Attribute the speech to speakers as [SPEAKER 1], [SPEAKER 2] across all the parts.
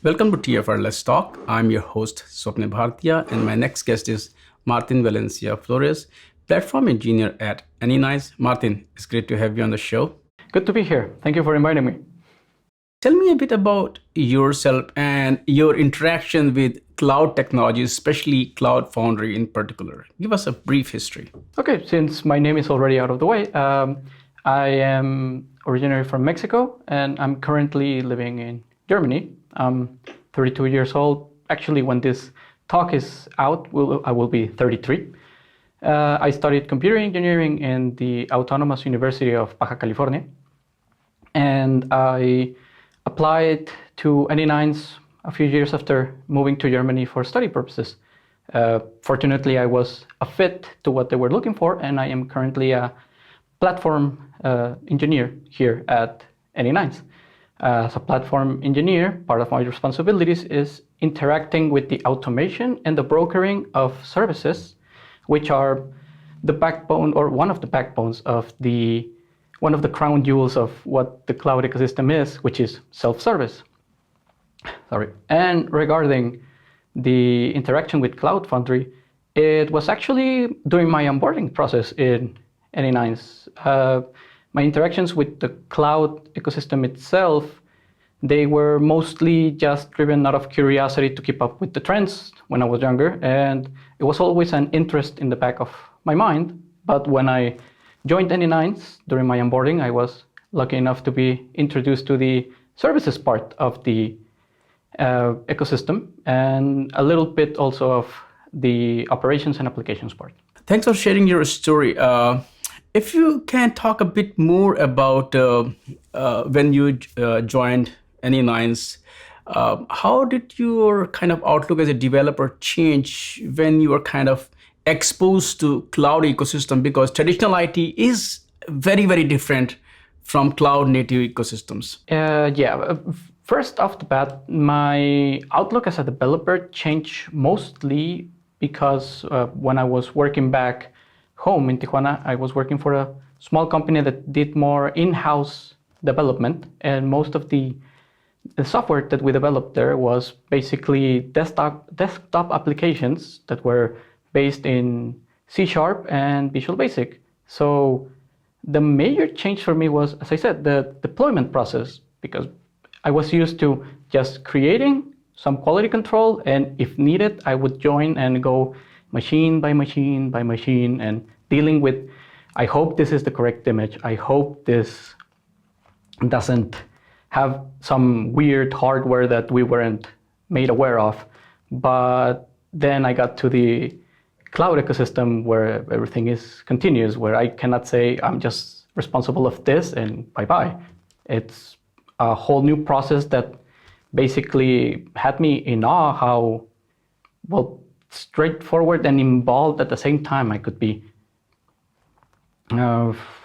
[SPEAKER 1] Welcome to TFR Let's Talk. I'm your host, Swapnil Bhartiya, and my next guest is Martin Valencia Flores, platform engineer at anynines. Martin, it's great to have you on the show.
[SPEAKER 2] Good to be here. Thank you for inviting me.
[SPEAKER 1] Tell me a bit about yourself and your interaction with cloud technologies, especially Cloud Foundry in particular. Give us a brief history.
[SPEAKER 2] Okay, since my name is already out of the way, I am originally from Mexico and I'm currently living in Germany. I'm 32 years old. Actually, when this talk is out, I will be 33. I studied computer engineering in the Autonomous University of Baja California. And I applied to anynines a few years after moving to Germany for study purposes. Fortunately, I was a fit to what they were looking for, and I am currently a platform engineer here at anynines. As a platform engineer, part of my responsibilities is interacting with the automation and the brokering of services, which are the backbone or one of the backbones of one of the crown jewels of what the cloud ecosystem is, which is self-service. And regarding the interaction with Cloud Foundry, it was actually during my onboarding process in anynines. My interactions with the cloud ecosystem itself, they were mostly just driven out of curiosity to keep up with the trends when I was younger, and it was always an interest in the back of my mind. But when I joined anynines during my onboarding, I was lucky enough to be introduced to the services part of the ecosystem and a little bit also of the operations and applications part.
[SPEAKER 1] Thanks for sharing your story. If you can talk a bit more about when you joined anynines, how did your kind of outlook as a developer change when you were kind of exposed to cloud ecosystem? Because traditional IT is very, very different from cloud native ecosystems.
[SPEAKER 2] First off the bat, my outlook as a developer changed mostly because when I was working back home in Tijuana, I was working for a small company that did more in-house development, and most of the software that we developed there was basically desktop applications that were based in C# and Visual Basic. So the major change for me was, as I said, the deployment process, because I was used to just creating some quality control, and if needed, I would join and go machine by machine by machine and dealing with, I hope this is the correct image. I hope this doesn't have some weird hardware that we weren't made aware of. But then I got to the cloud ecosystem where everything is continuous, where I cannot say I'm just responsible of this and bye-bye. It's a whole new process that basically had me in awe how, straightforward and involved at the same time I could be.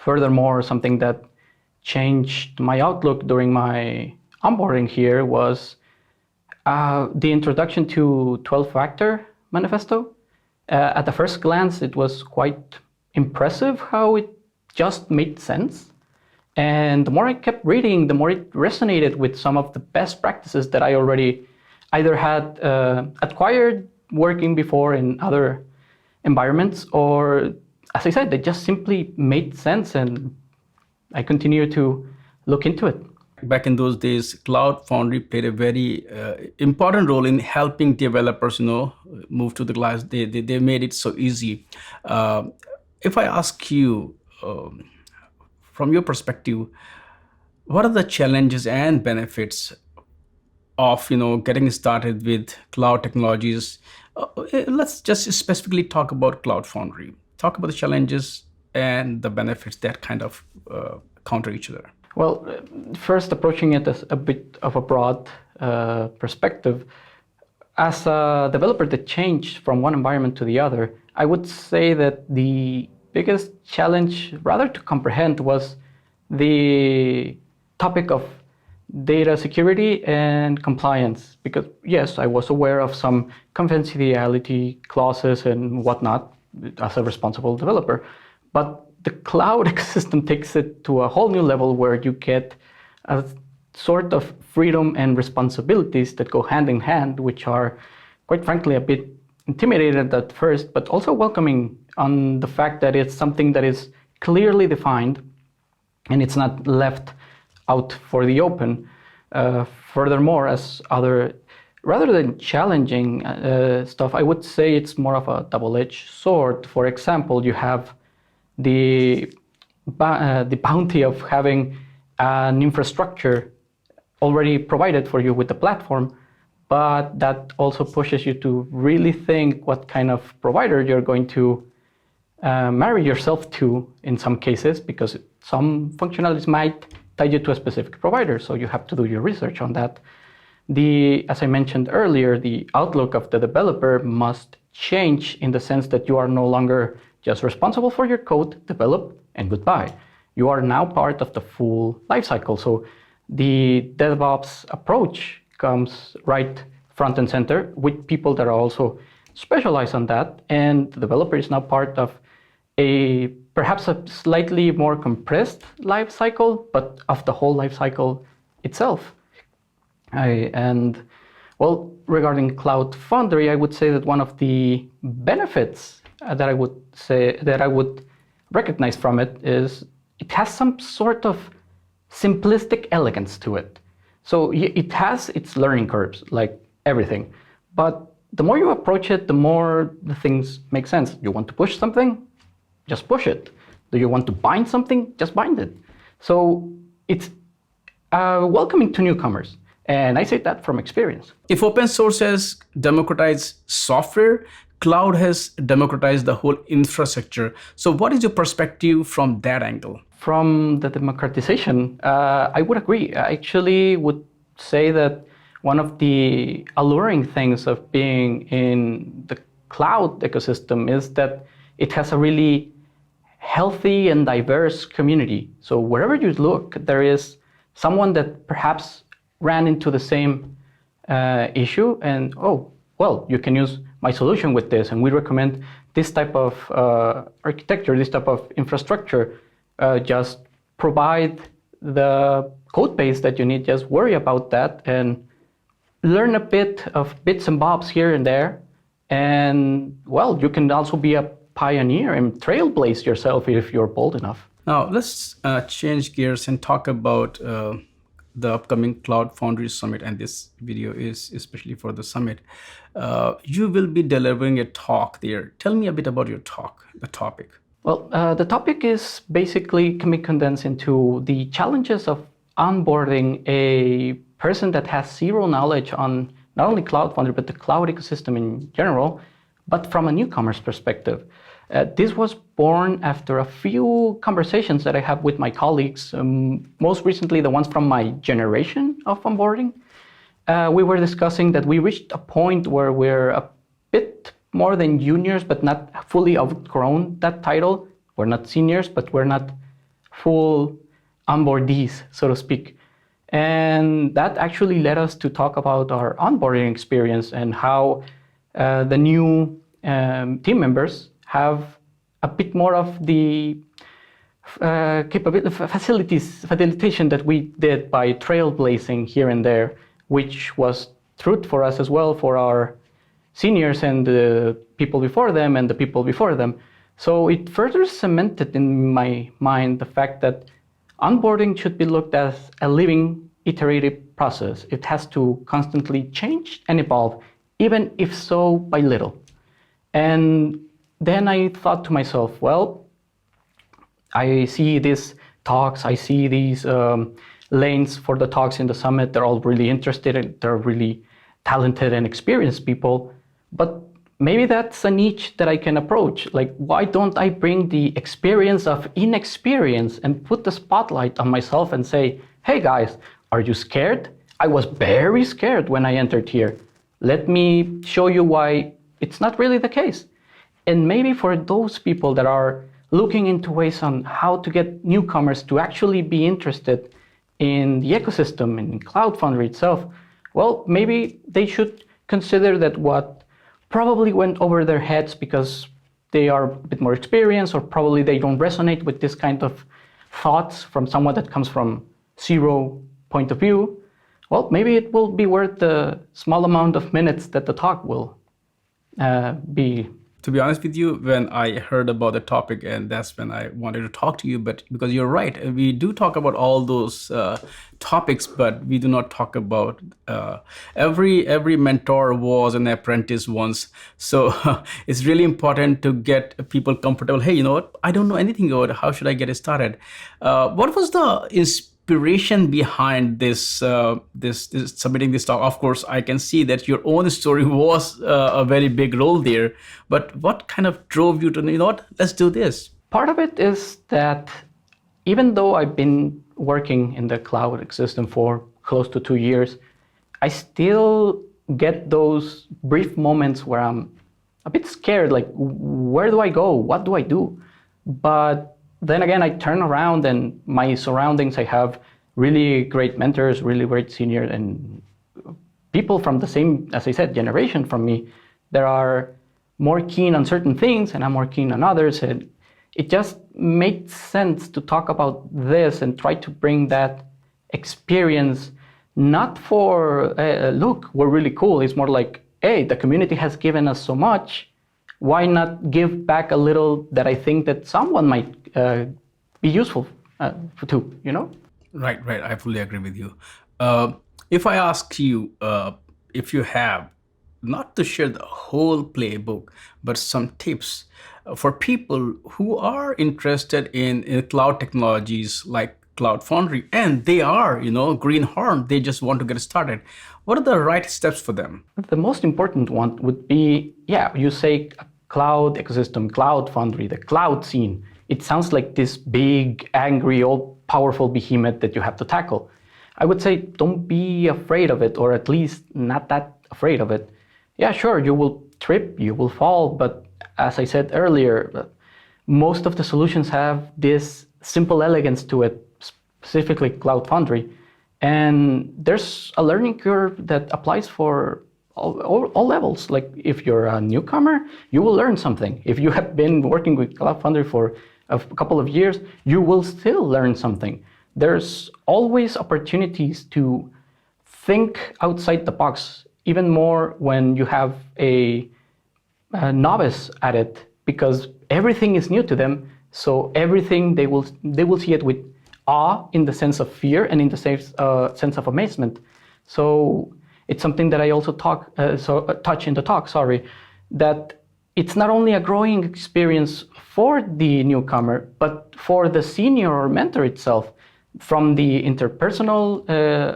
[SPEAKER 2] Furthermore, something that changed my outlook during my onboarding here was the introduction to 12-factor manifesto. At the first glance, it was quite impressive how it just made sense. And the more I kept reading, the more it resonated with some of the best practices that I already either had acquired working before in other environments, or, as I said, they just simply made sense, and I continue to look into it.
[SPEAKER 1] Back in those days, Cloud Foundry played a very important role in helping developers, move to the cloud. They made it so easy. If I ask you, from your perspective, what are the challenges and benefits of getting started with cloud technologies? Let's just specifically talk about Cloud Foundry. Talk about the challenges and the benefits that kind of counter each other.
[SPEAKER 2] Well, first approaching it as a bit of a broad perspective, as a developer that changed from one environment to the other, I would say that the biggest challenge, rather to comprehend, was the topic of data security and compliance. Because yes, I was aware of some confidentiality clauses and whatnot as a responsible developer, but the cloud ecosystem takes it to a whole new level where you get a sort of freedom and responsibilities that go hand in hand, which are, quite frankly, a bit intimidated at first, but also welcoming on the fact that it's something that is clearly defined and it's not left out for the open. Furthermore, as other, rather than challenging stuff, I would say it's more of a double-edged sword. For example, you have the bounty of having an infrastructure already provided for you with the platform, but that also pushes you to really think what kind of provider you're going to marry yourself to in some cases, because some functionalities might tie you to a specific provider, so you have to do your research on that. As I mentioned earlier, the outlook of the developer must change in the sense that you are no longer just responsible for your code, develop, and goodbye. You are now part of the full lifecycle. So the DevOps approach comes right front and center with people that are also specialized on that, and the developer is now part of perhaps a slightly more compressed life cycle, but of the whole life cycle itself. Regarding Cloud Foundry, I would say that one of the benefits that I would recognize from it is it has some sort of simplistic elegance to it. So it has its learning curves, like everything. But the more you approach it, the more the things make sense. You want to push something? Just push it. Do you want to bind something? Just bind it. So it's welcoming to newcomers. And I say that from experience.
[SPEAKER 1] If open source has democratized software, cloud has democratized the whole infrastructure. So what is your perspective from that angle?
[SPEAKER 2] From the democratization, I would agree. I actually would say that one of the alluring things of being in the cloud ecosystem is that it has a really healthy and diverse community. So wherever you look, there is someone that perhaps ran into the same issue and, you can use my solution with this, and we recommend this type of architecture, this type of infrastructure. Just provide the code base that you need, just worry about that and learn a bit of bits and bobs here and there. And you can also be a pioneer and trailblaze yourself if you're bold enough.
[SPEAKER 1] Now let's change gears and talk about the upcoming Cloud Foundry Summit, and this video is especially for the summit. You will be delivering a talk there. Tell me a bit about your talk, the topic.
[SPEAKER 2] Well, the topic is basically can be condensed into the challenges of onboarding a person that has zero knowledge on not only Cloud Foundry, but the cloud ecosystem in general, but from a newcomer's perspective. This was born after a few conversations that I have with my colleagues, most recently the ones from my generation of onboarding. We were discussing that we reached a point where we're a bit more than juniors, but not fully outgrown that title. We're not seniors, but we're not full onboardees, so to speak. And that actually led us to talk about our onboarding experience and how the new team members have a bit more of the facilitation that we did by trailblazing here and there, which was truth for us as well, for our seniors and the people before them and the people before them. So it further cemented in my mind the fact that onboarding should be looked at as a living, iterative process. It has to constantly change and evolve, even if so by little. And then I thought to myself, I see these talks, I see these lanes for the talks in the summit. They're all really interested and they're really talented and experienced people. But maybe that's a niche that I can approach. Like, why don't I bring the experience of inexperience and put the spotlight on myself and say, hey guys, are you scared? I was very scared when I entered here. Let me show you why it's not really the case. And maybe for those people that are looking into ways on how to get newcomers to actually be interested in the ecosystem and in Cloud Foundry itself, maybe they should consider that what probably went over their heads because they are a bit more experienced, or probably they don't resonate with this kind of thoughts from someone that comes from zero point of view, well, maybe it will be worth the small amount of minutes that the talk will be.
[SPEAKER 1] To be honest with you, when I heard about the topic, and that's when I wanted to talk to you, but because you're right, we do talk about all those topics, but we do not talk about every mentor was an apprentice once. So it's really important to get people comfortable. Hey, you know what? I don't know anything about it. How should I get it started? What was the inspiration behind this submitting this talk? Of course, I can see that your own story was a very big role there, but what kind of drove you to, you know what, let's do this?
[SPEAKER 2] Part of it is that even though I've been working in the cloud ecosystem for close to 2 years, I still get those brief moments where I'm a bit scared, like, where do I go? What do I do? But then again, I turn around and my surroundings, I have really great mentors, really great seniors, and people from the same, as I said, generation from me that are more keen on certain things and I'm more keen on others. And it just made sense to talk about this and try to bring that experience, not for, look, we're really cool. It's more like, hey, the community has given us so much. Why not give back a little that I think that someone might be useful to, you know?
[SPEAKER 1] Right. I fully agree with you. If I ask you if you have, not to share the whole playbook, but some tips for people who are interested in cloud technologies like Cloud Foundry, and they are, greenhorn, they just want to get started. What are the right steps for them?
[SPEAKER 2] The most important one would be, you say cloud ecosystem, Cloud Foundry, the cloud scene. It sounds like this big, angry, all-powerful behemoth that you have to tackle. I would say don't be afraid of it, or at least not that afraid of it. Yeah, sure, you will trip, you will fall, but as I said earlier, most of the solutions have this simple elegance to it, specifically Cloud Foundry. And there's a learning curve that applies for all levels. Like if you're a newcomer, you will learn something. If you have been working with Cloud Foundry for a couple of years, you will still learn something. There's always opportunities to think outside the box, even more when you have a novice at it, because everything is new to them. So everything they will see it with awe, in the sense of fear, and in the sense of amazement. So it's something that I also touch in the talk. That it's not only a growing experience for the newcomer, but for the senior or mentor itself, from the interpersonal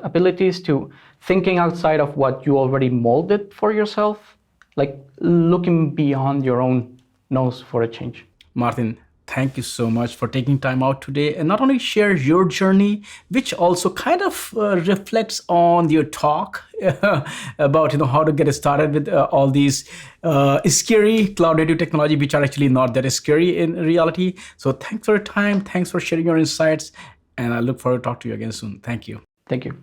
[SPEAKER 2] abilities to thinking outside of what you already molded for yourself, like looking beyond your own nose for a change.
[SPEAKER 1] Martin, thank you so much for taking time out today and not only share your journey, which also kind of reflects on your talk about how to get started with all these scary cloud native technology, which are actually not that scary in reality. So thanks for your time. Thanks for sharing your insights. And I look forward to talking to you again soon. Thank you.
[SPEAKER 2] Thank you.